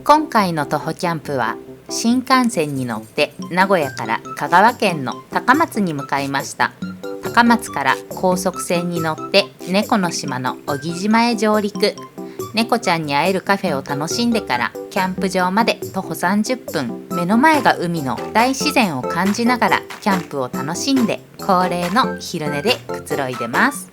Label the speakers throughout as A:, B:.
A: 今回の徒歩キャンプは新幹線に乗って名古屋から香川県の高松に向かいました。高松から高速船に乗って猫の島の小木島へ上陸。猫ちゃんに会えるカフェを楽しんでからキャンプ場まで徒歩30分。目の前が海の大自然を感じながらキャンプを楽しんで恒例の昼寝でくつろいでます。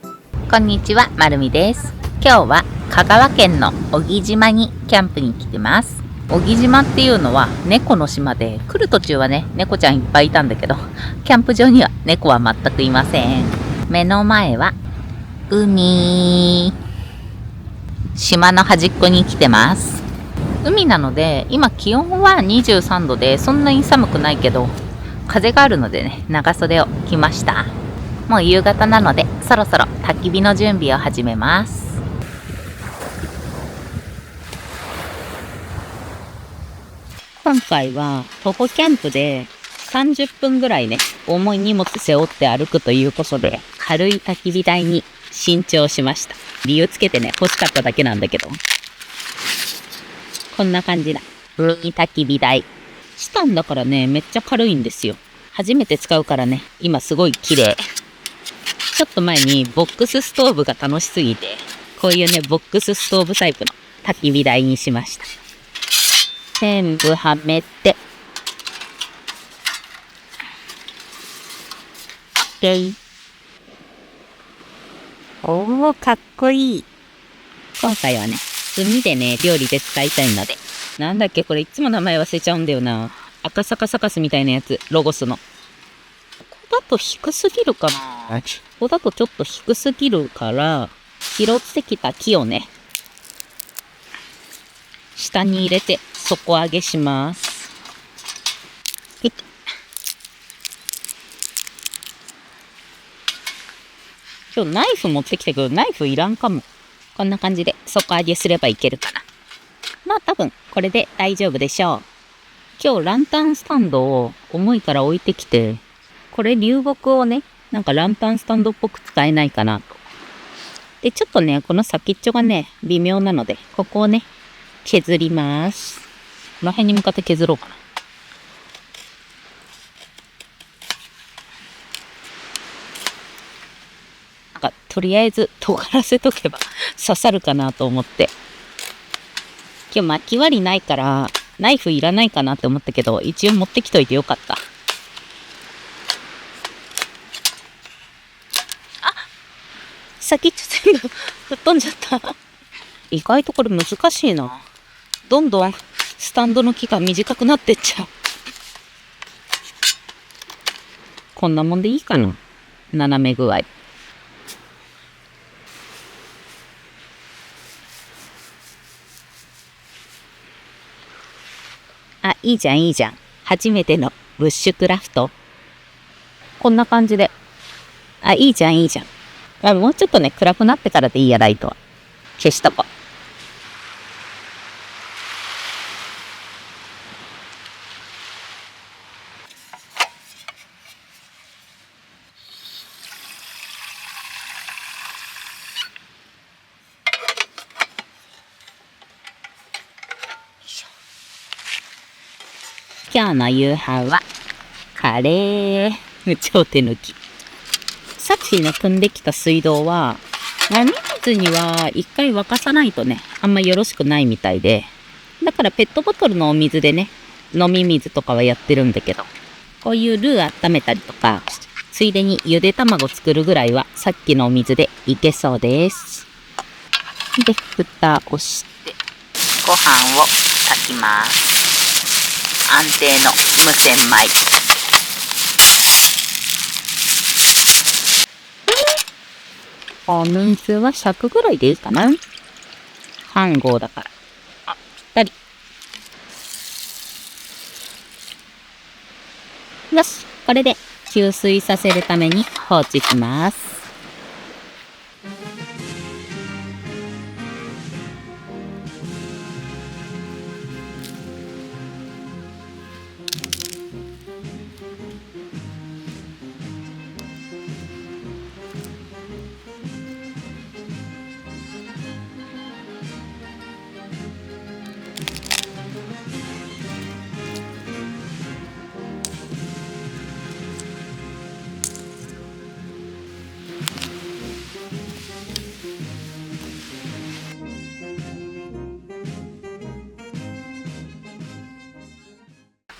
A: こんにちは、まるみです。今日は香川県の小木島にキャンプに来てます。小木島っていうのは猫の島で、来る途中はね猫ちゃんいっぱいいたんだけど、キャンプ場には猫は全くいません。目の前は海。島の端っこに来てます。海なので今気温は23度でそんなに寒くないけど、風があるのでね長袖を着ました。もう夕方なのでそろそろ焚き火の準備を始めます。今回は徒歩キャンプで30分ぐらいね重い荷物背負って歩くということで、軽い焚き火台に新調しました。理由つけてね欲しかっただけなんだけど、こんな感じだ。ミニ焚き火台チタンだからねめっちゃ軽いんですよ。初めて使うからね今すごい綺麗。ちょっと前にボックスストーブが楽しすぎて、こういうねボックスストーブタイプの焚き火台にしました。全部はめて OK。 おーかっこいい。今回はね炭でね料理で使いたいので、なんだっけこれいつも名前忘れちゃうんだよな。赤坂サカスみたいなやつ、ロゴスの。ここだと低すぎるかな。ここだとちょっと低すぎるから、拾ってきた木をね下に入れて底上げします。今日ナイフ持ってきたけどナイフいらんかも。こんな感じで底上げすればいけるかな。まあ多分これで大丈夫でしょう。今日ランタンスタンドを重いから置いてきて、これ流木をねなんかランタンスタンドっぽく使えないかなと。でちょっとねこの先っちょがね微妙なので、ここをね削ります。この辺に向かって削ろうかな。なんかとりあえず尖らせとけば刺さるかなと思って。今日巻き割りないからナイフいらないかなって思ったけど、一応持ってきといてよかった。あ、先っちょ全部吹っ飛んじゃった意外とこれ難しいな。どんどんスタンドの木が短くなってっちゃう。こんなもんでいいかな、斜め具合。あ、いいじゃんいいじゃん。初めてのブッシュクラフト。こんな感じで。あ、いいじゃんいいじゃん。あ、もうちょっとね暗くなってからでいいや。ライトは消しとこう。今日の夕飯はカレー。超手抜き。さっきの汲んできた水道は飲み水には一回沸かさないとねあんまよろしくないみたいで、だからペットボトルのお水でね飲み水とかはやってるんだけど、こういうルー温めたりとか、ついでにゆで卵作るぐらいはさっきのお水でいけそうです。で蓋をしてご飯を炊きます。安定の無洗米。お水は100ぐらいでいいかな。半合だから。あ、ぴったり。よし、これで吸水させるために放置します。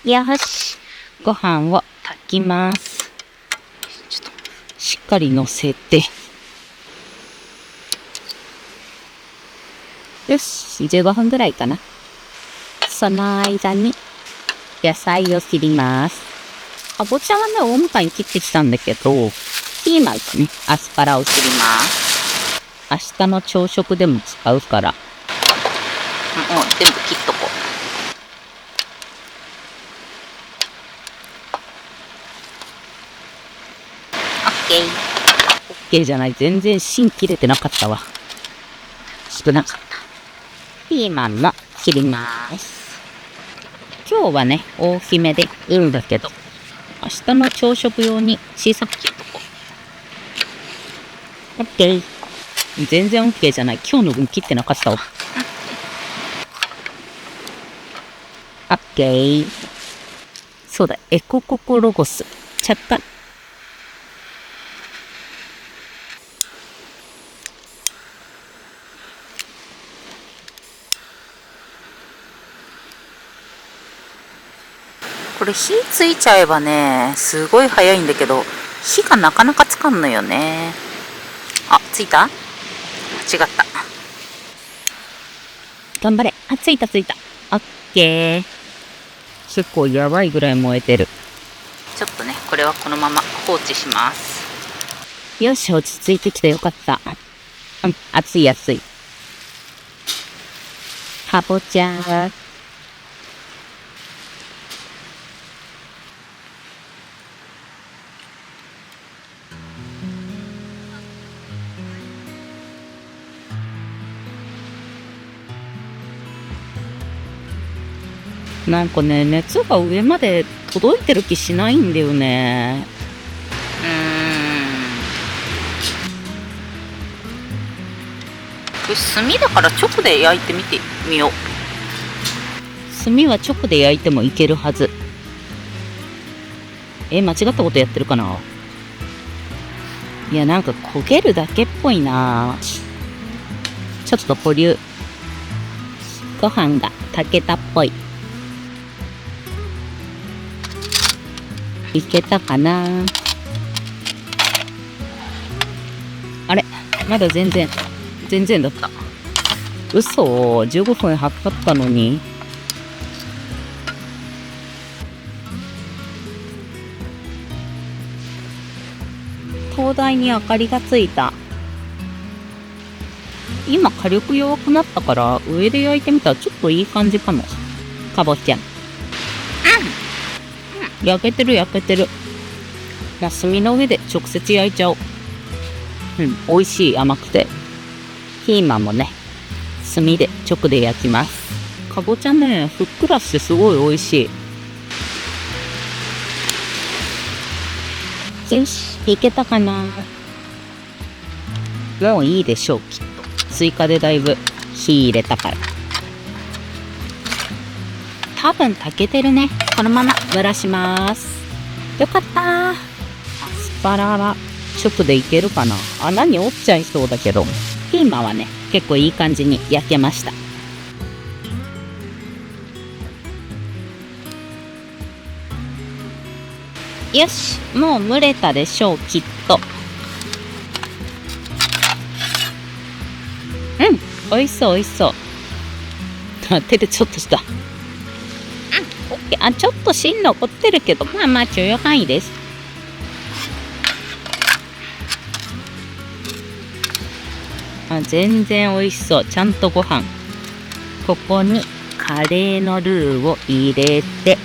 A: よし、ご飯を炊きます。ちょっとしっかり乗せて。よし、15分ぐらいかな。その間に野菜を切ります。かぼちゃはね、大向かいに切ってきたんだけど、ピーマンとね、アスパラを切ります。明日の朝食でも使うから。もう全部切っとこう。オッケーじゃない。全然芯切れてなかったわ。少なかった。ピーマンの切ります。今日はね、大きめでいいんだけど、明日の朝食用に小さく切っとこう。オッケー。全然オッケーじゃない。今日の分切ってなかったわ。オッケー。そうだ、エコココロゴス。ちゃった。これ火ついちゃえばね、すごい早いんだけど、火がなかなかつかんのよね。あ、ついた？違った。頑張れ。あ、ついた。オッケー。結構やばいぐらい燃えてる。ちょっとね、これはこのまま放置します。よし、落ち着いてきてよかった。熱い。かぼちゃ。なんかね、熱が上まで届いてる気しないんだよね。これ炭だから直で焼いてみてみよう。炭は直で焼いてもいけるはず。間違ったことやってるかな。いや、なんか焦げるだけっぽいな。ちょっと保留。ご飯が炊けたっぽい。いけたかな。あれ、まだ全然だった。嘘、15分測ったのに。灯台に明かりがついた。今火力弱くなったから上で焼いてみたらちょっといい感じかも。かぼちゃ。焼けてる。炭の上で直接焼いちゃおう。美味しい。甘くて。ピーマンもね、炭で直で焼きます。かぼちゃね、ふっくらしてすごい美味しい。よし、いけたかな。もういいでしょう、きっと。追加でだいぶ火入れたから。多分炊けてるね。このまま蒸らします。よかった。アスパラは直でいけるかな。穴に折っちゃいそうだけど、ピーマンはね、結構いい感じに焼けました。よし、もう蒸れたでしょう、きっと。美味しそう。手でちょっとした。オッケー。ちょっと芯残ってるけど、まあ許容範囲です。全然美味しそう。ちゃんとご飯。ここにカレーのルーを入れて。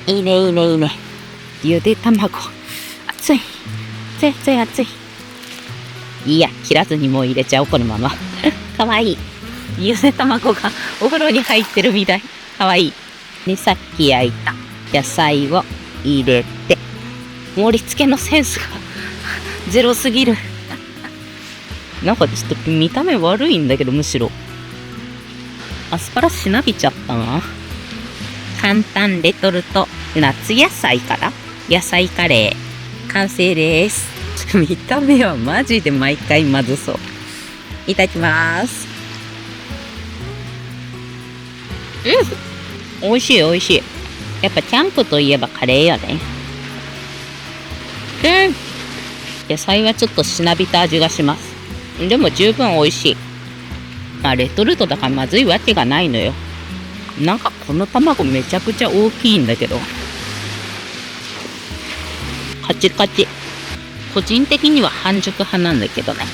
A: いいね。ゆで卵。熱い。いや、切らずにもう入れちゃおう、このまま。かわいい。ゆで卵がお風呂に入ってるみたい。かわいい。で、さっき焼いた野菜を入れて。盛り付けのセンスがゼロすぎる。なんかちょっと見た目悪いんだけど、むしろ。アスパラしなびちゃったな。簡単レトルト夏野菜から野菜カレー完成です。見た目はマジで毎回まずそう。いただきます。美味しい美味しい。やっぱキャンプといえばカレーやね。野菜はちょっとしなびた味がします。でも十分美味しい。まあレトルトだからまずいわけがないのよ。なんかこの卵めちゃくちゃ大きいんだけど。カチカチ。個人的には半熟派なんだけどね。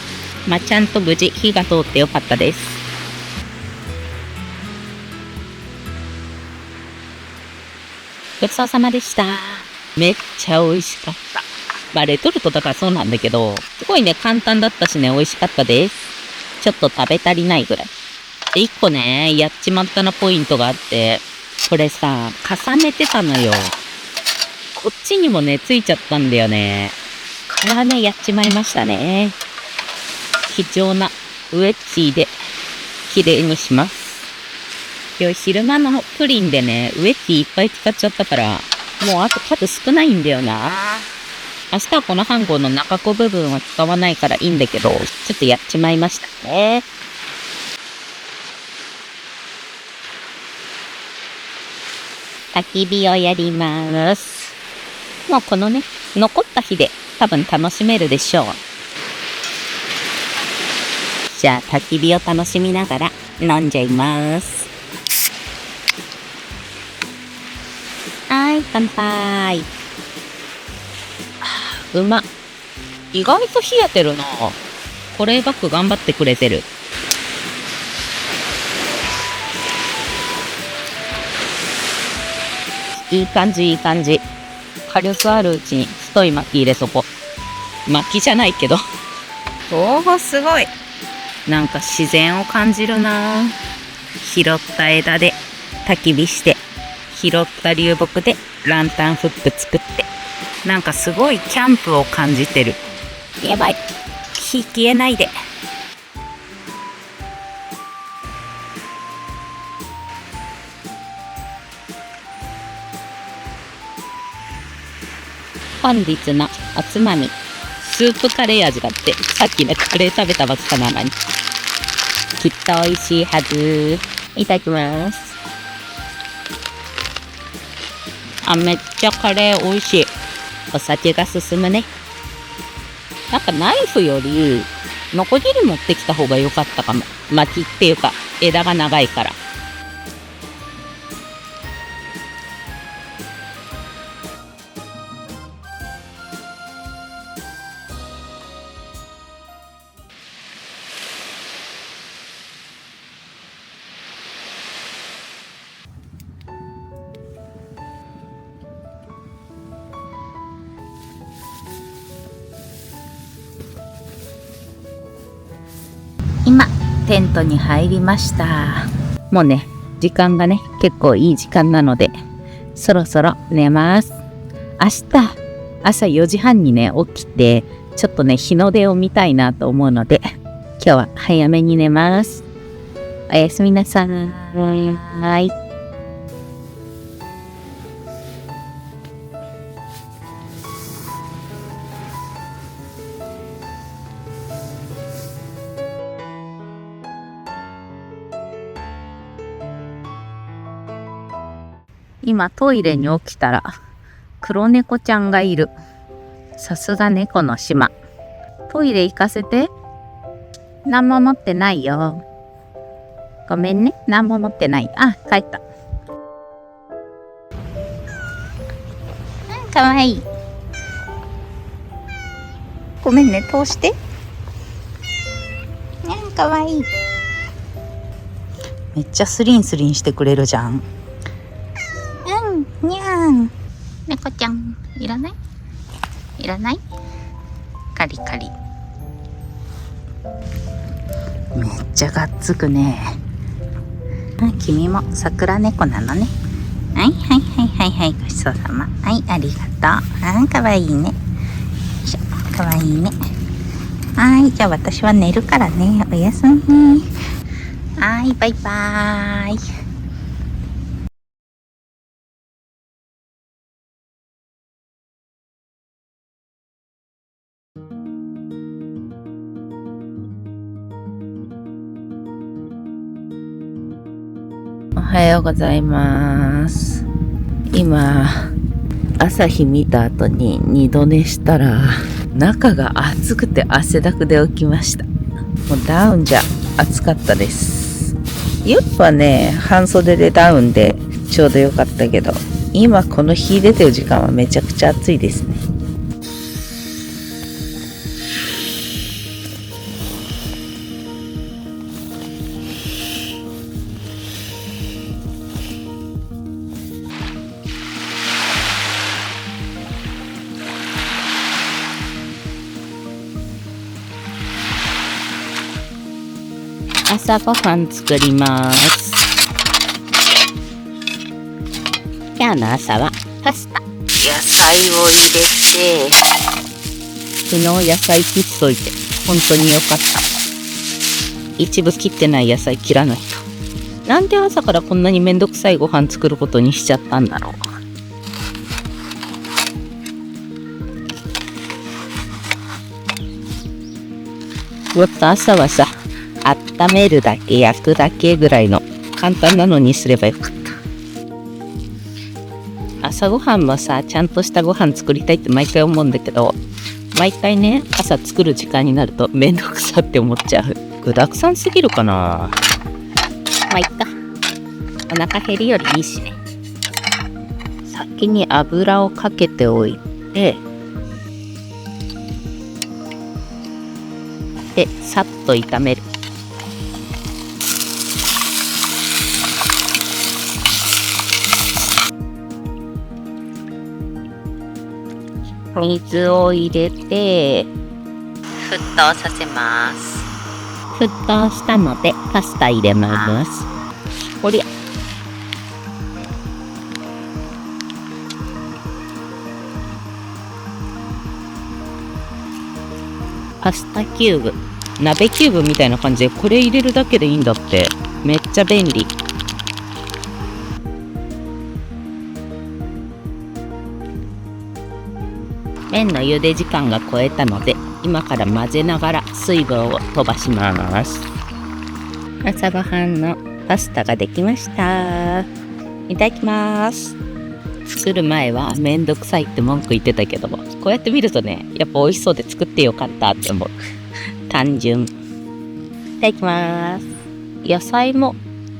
A: まあちゃんと無事火が通ってよかったです。ごちそうさまでした。めっちゃ美味しかった。まあレトルトだからそうなんだけど、すごいね簡単だったしね美味しかったです。ちょっと食べ足りないぐらい。で、一個ね、やっちまったなポイントがあって、これさ、重ねてたのよ。こっちにもね、ついちゃったんだよね。からね、やっちまいましたね。貴重なウェッジで、綺麗にします。今日昼間のプリンでね、ウェッジいっぱい使っちゃったから、もうあと数少ないんだよな。明日はこのハンゴの中子部分は使わないからいいんだけど、ちょっとやっちまいましたね。焚き火をやります。もうこのね、残った火で多分楽しめるでしょう。じゃあ焚き火を楽しみながら飲んじゃいます。はい、乾杯。うまっ。意外と冷えてるな。保冷バッグ頑張ってくれてる。いい感じいい感じ。火力あるうちに太い薪入れそこ。薪じゃないけど。おお、すごい。なんか自然を感じるな。拾った枝で焚き火して、拾った流木でランタンフック作って、なんかすごいキャンプを感じてる。やばい、火消えないで。本日のおつまみ、スープカレー味だって。さっきねカレー食べたばっかなのに、きっと美味しいはず。いただきます。あ、めっちゃカレー美味しい。お酒が進むね。なんかナイフよりノコギリ持ってきた方が良かったかも。薪っていうか枝が長いから。今テントに入りました。もうね時間がね結構いい時間なので、そろそろ寝ます。明日朝4時半にね起きて、ちょっとね日の出を見たいなと思うので、今日は早めに寝ます。おやすみなさい。今トイレに起きたら黒猫ちゃんがいる。さすが猫の島。トイレ行かせて。何も持ってないよ。ごめんね、何も持ってない。あ、帰った。かわいい。ごめんね、通して。かわいい。めっちゃスリンスリンしてくれるじゃん。にゃん。猫ちゃんいらない？いらない？カリカリ。めっちゃがっつくね。君も桜猫なのね。はいはいはいはいはい、ごちそうさま。はい、ありがとう。かわいいね。かわいいね。はい、じゃあ私は寝るからね。おやすみ。はい、バイバーイ。
B: はようございます。今朝日見た後に二度寝したら中が暑くて汗だくで起きました。もうダウンじゃ暑かったです。夜はね半袖でダウンでちょうどよかったけど、今この日出てる時間はめちゃくちゃ暑いですね。朝ごはん作ります。今日の朝はパスタ。野菜を入れて、昨日野菜切っといて本当に良かった。一部切ってない野菜切らないと。なんで朝からこんなにめんどくさいご飯作ることにしちゃったんだろう。もっと朝はさ、温めるだけ焼くだけぐらいの簡単なのにすればよかった。朝ごはんもさ、ちゃんとしたご飯作りたいって毎回思うんだけど、毎回ね朝作る時間になるとめんどくさって思っちゃう。具だくさんすぎるかな。まあいっか、お腹減るよりいいしね。先に油をかけておいて、でさっと炒める。水を入れて沸騰させます。沸騰したのでパスタ入れます。こりゃパスタキューブ、鍋キューブみたいな感じでこれ入れるだけでいいんだって。めっちゃ便利。麺の茹で時間が超えたので今から混ぜながら水分を飛ばします。朝ごはんのパスタができました。いただきます。作る前はめんどくさいって文句言ってたけど、こうやって見るとねやっぱ美味しそうで作ってよかったって思う。単純。いただきます。野菜も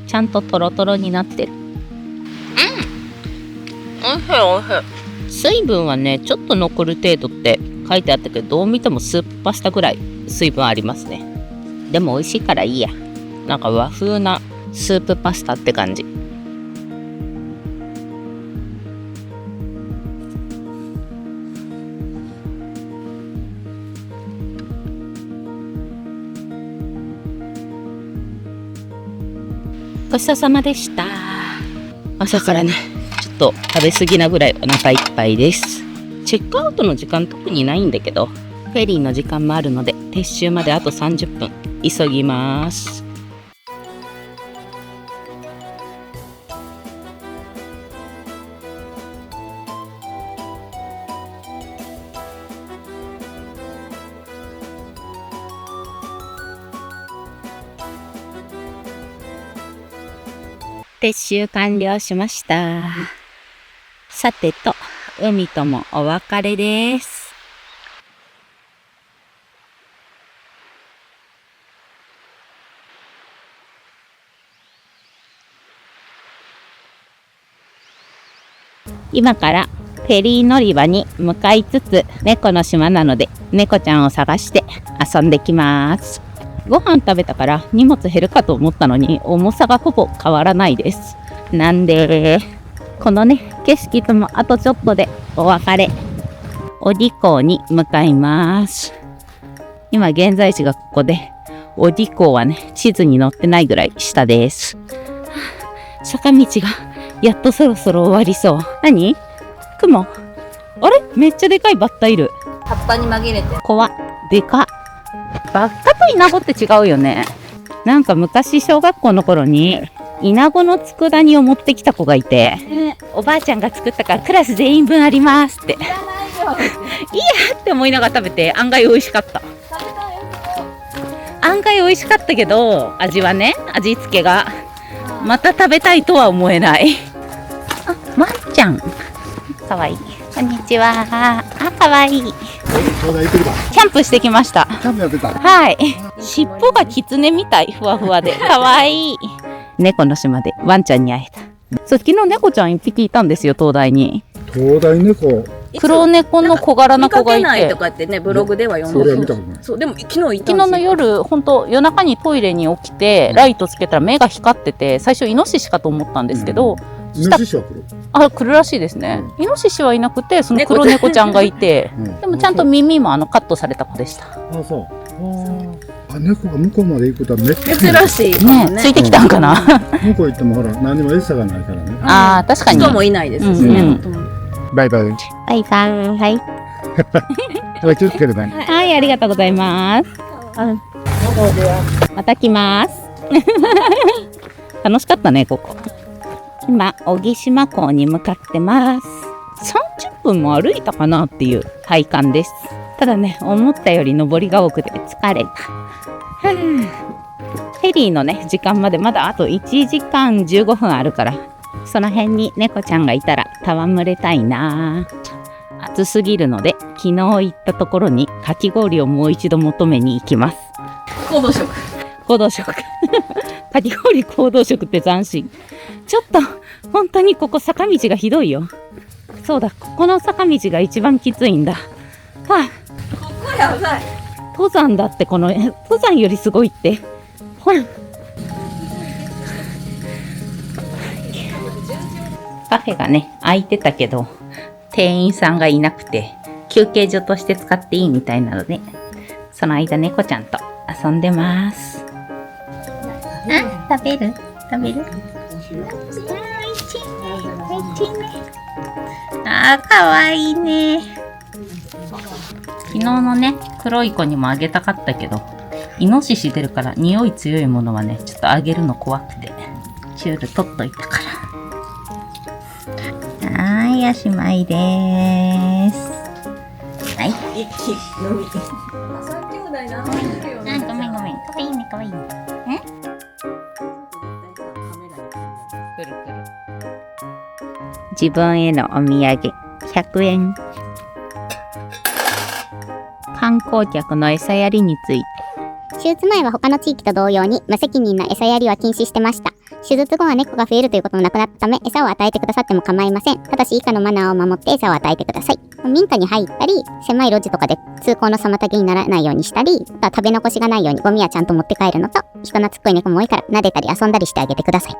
B: ちゃんとトロトロになってる。おいしいおいしい。水分はねちょっと残る程度って書いてあったけど、どう見てもスープパスタぐらい水分ありますね。でも美味しいからいいや。なんか和風なスープパスタって感じ。ごちそうさまでした。朝からねちょっと食べ過ぎなぐらいお腹いっぱいです。チェックアウトの時間特にないんだけど、フェリーの時間もあるので撤収まであと30分急ぎます。撤収完了しました。さてと、海ともお別れです。今からフェリー乗り場に向かいつつ、猫の島なので猫ちゃんを探して遊んできます。ご飯食べたから荷物減るかと思ったのに重さがほぼ変わらないです。なんでこのね景色ともあとちょっとでお別れ。小木港に向かいます。今現在地がここで、小木港はね地図に載ってないぐらい下です。坂道がやっとそろそろ終わりそう。何？雲？あれ？めっちゃでかいバッタいる。
A: 葉っぱに紛れて。
B: 怖っ。でかっ。バッタとイナゴって違うよね。なんか昔小学校の頃にイナゴの佃煮を持ってきた子がいて、おばあちゃんが作ったからクラス全員分ありますって。いやって思いながら食べて案外美味しかった。案外美味しかったけど味はね、味付けがまた食べたいとは思えない。あ、ワンちゃんかわいい。こんにちは。あ、かわいい。キャンプしてきました。
C: キャンプやってた。
B: はい。尻尾がキツネみたい、ふわふわでかわいい。猫の島でワンちゃんに会えた。そう、昨日猫ちゃん一匹いたんですよ、灯台に。
C: 灯台猫。
B: 黒猫の小柄な子がいて。
D: 見かけないとかってね、ブログでは読んで
C: それは見たことない。
D: そう、でも昨日行ったんですよ。
B: 昨日の夜、本当夜中にトイレに起きて、ライトつけたら目が光ってて、最初イノシシかと思ったんですけど、
C: イノシシは来る。
B: あ、来るらしいですね。イノシシはいなくて、その黒猫ちゃんがいて、でもちゃんと耳もカットされた子でした。
C: あ、そう。あ、猫が向こうまで行くことはめっちゃ
D: 珍しい
B: ね。ついてきたんかな。
C: 向こう行ってもほら、何も餌がないからね。
B: ああ、確かに。
D: 人もいないですしね。
C: バイバイ。
B: バイバイ。はい。
C: 気をつけてね。
B: はい、ありがとうございます。また来ます。楽しかったね、ここ。今、小木島港に向かってます。30分も歩いたかなっていう体感です。ただね、思ったより登りが多くて疲れた。フェリーのね、時間までまだあと1時間15分あるから、その辺に猫ちゃんがいたら戯れたいな。暑すぎるので、昨日行ったところにかき氷をもう一度求めに行きます。
D: 行動食。
B: 行動食。かき氷行動食って斬新。ちょっと、本当にここ坂道がひどいよ。そうだ、ここの坂道が一番きついんだ。はあ、
D: ここやばい。
B: 登山だって、この登山よりすごいって。ほら。カフェがね、開いてたけど、店員さんがいなくて、休憩所として使っていいみたいなので、その間猫ちゃんと遊んでます。あ、食べる？あー、かわいいね。昨日のね、黒い子にもあげたかったけど、イノシシ出るから匂い強いものはね、ちょっとあげるの怖くて、チュール取っといたから。はい、おしまいでーす。はい。
D: 一気飲み。三兄弟なんだよね。
B: ごめん。かわいいね、かわいいね。くるくる。自分へのお土産、100円。観光客の餌やりについて。
E: 手術前は他の地域と同様に無責任な餌やりは禁止してました。手術後は猫が増えるということもなくなったため、餌を与えてくださっても構いません。ただし以下のマナーを守って餌を与えてください。民家に入ったり、狭い路地とかで通行の妨げにならないようにしたり、あとは食べ残しがないようにゴミはちゃんと持って帰るのと、人懐っこい猫も多いから撫でたり遊んだりしてあげてください。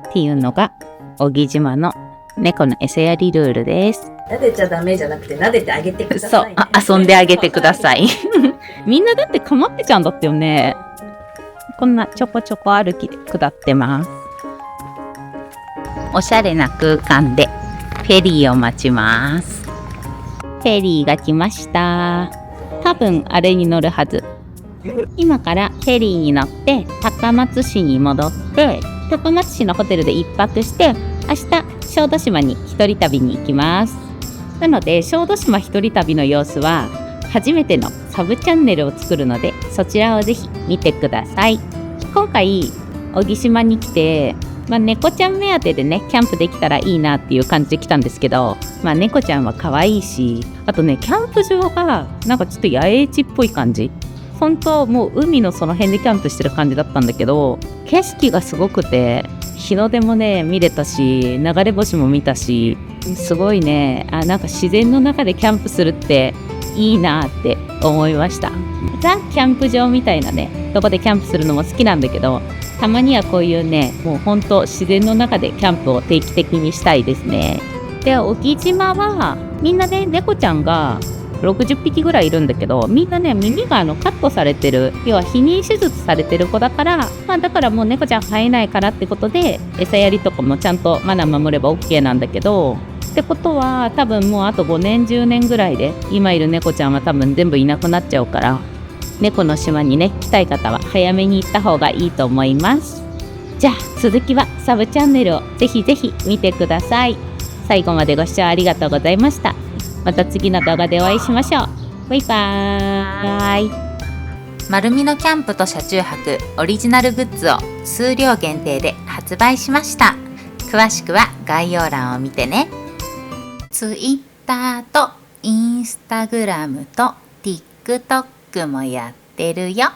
B: っていうのが、小木島の猫の餌やりルールです。
D: 撫でちゃダメじゃなくて撫でてあげてください、
B: そう、遊んであげてください。みんなだってかまってちゃんだったよね。こんなちょこちょこ歩きで下ってます。おしゃれな空間でフェリーを待ちます。フェリーが来ました。多分あれに乗るはず。今からフェリーに乗って高松市に戻って、高松市のホテルで一泊して、明日小豆島に一人旅に行きます。なので小豆島一人旅の様子は初めてのサブチャンネルを作るので、そちらをぜひ見てください。今回小木島に来て、猫ちゃん目当てでねキャンプできたらいいなっていう感じで来たんですけど、猫ちゃんは可愛いし、あとねキャンプ場がなんかちょっと野営地っぽい感じ。本当もう海のその辺でキャンプしてる感じだったんだけど、景色がすごくて、日の出もね見れたし、流れ星も見たし、すごいね、なんか自然の中でキャンプするっていいなって思いました。ザ・キャンプ場みたいなねとこでキャンプするのも好きなんだけど、たまにはこういうね、もうほんと自然の中でキャンプを定期的にしたいですね。で、小木島はみんなね、猫ちゃんが60匹ぐらいいるんだけど、みんなね耳がカットされてる、要は避妊手術されてる子だから、だからもう猫ちゃん飼えないからってことで、餌やりとかもちゃんとマナー守れば OK なんだけど、ってことは多分もうあと5年10年ぐらいで今いる猫ちゃんは多分全部いなくなっちゃうから、猫の島にね来たい方は早めに行った方がいいと思います。じゃあ続きはサブチャンネルをぜひぜひ見てください。最後までご視聴ありがとうございました。また次の動画でお会いしましょう。バイバーイ。
A: 丸みのキャンプと車中泊オリジナルグッズを数量限定で発売しました。詳しくは概要欄を見てね。Twitter と Instagram と TikTok もやってるよ。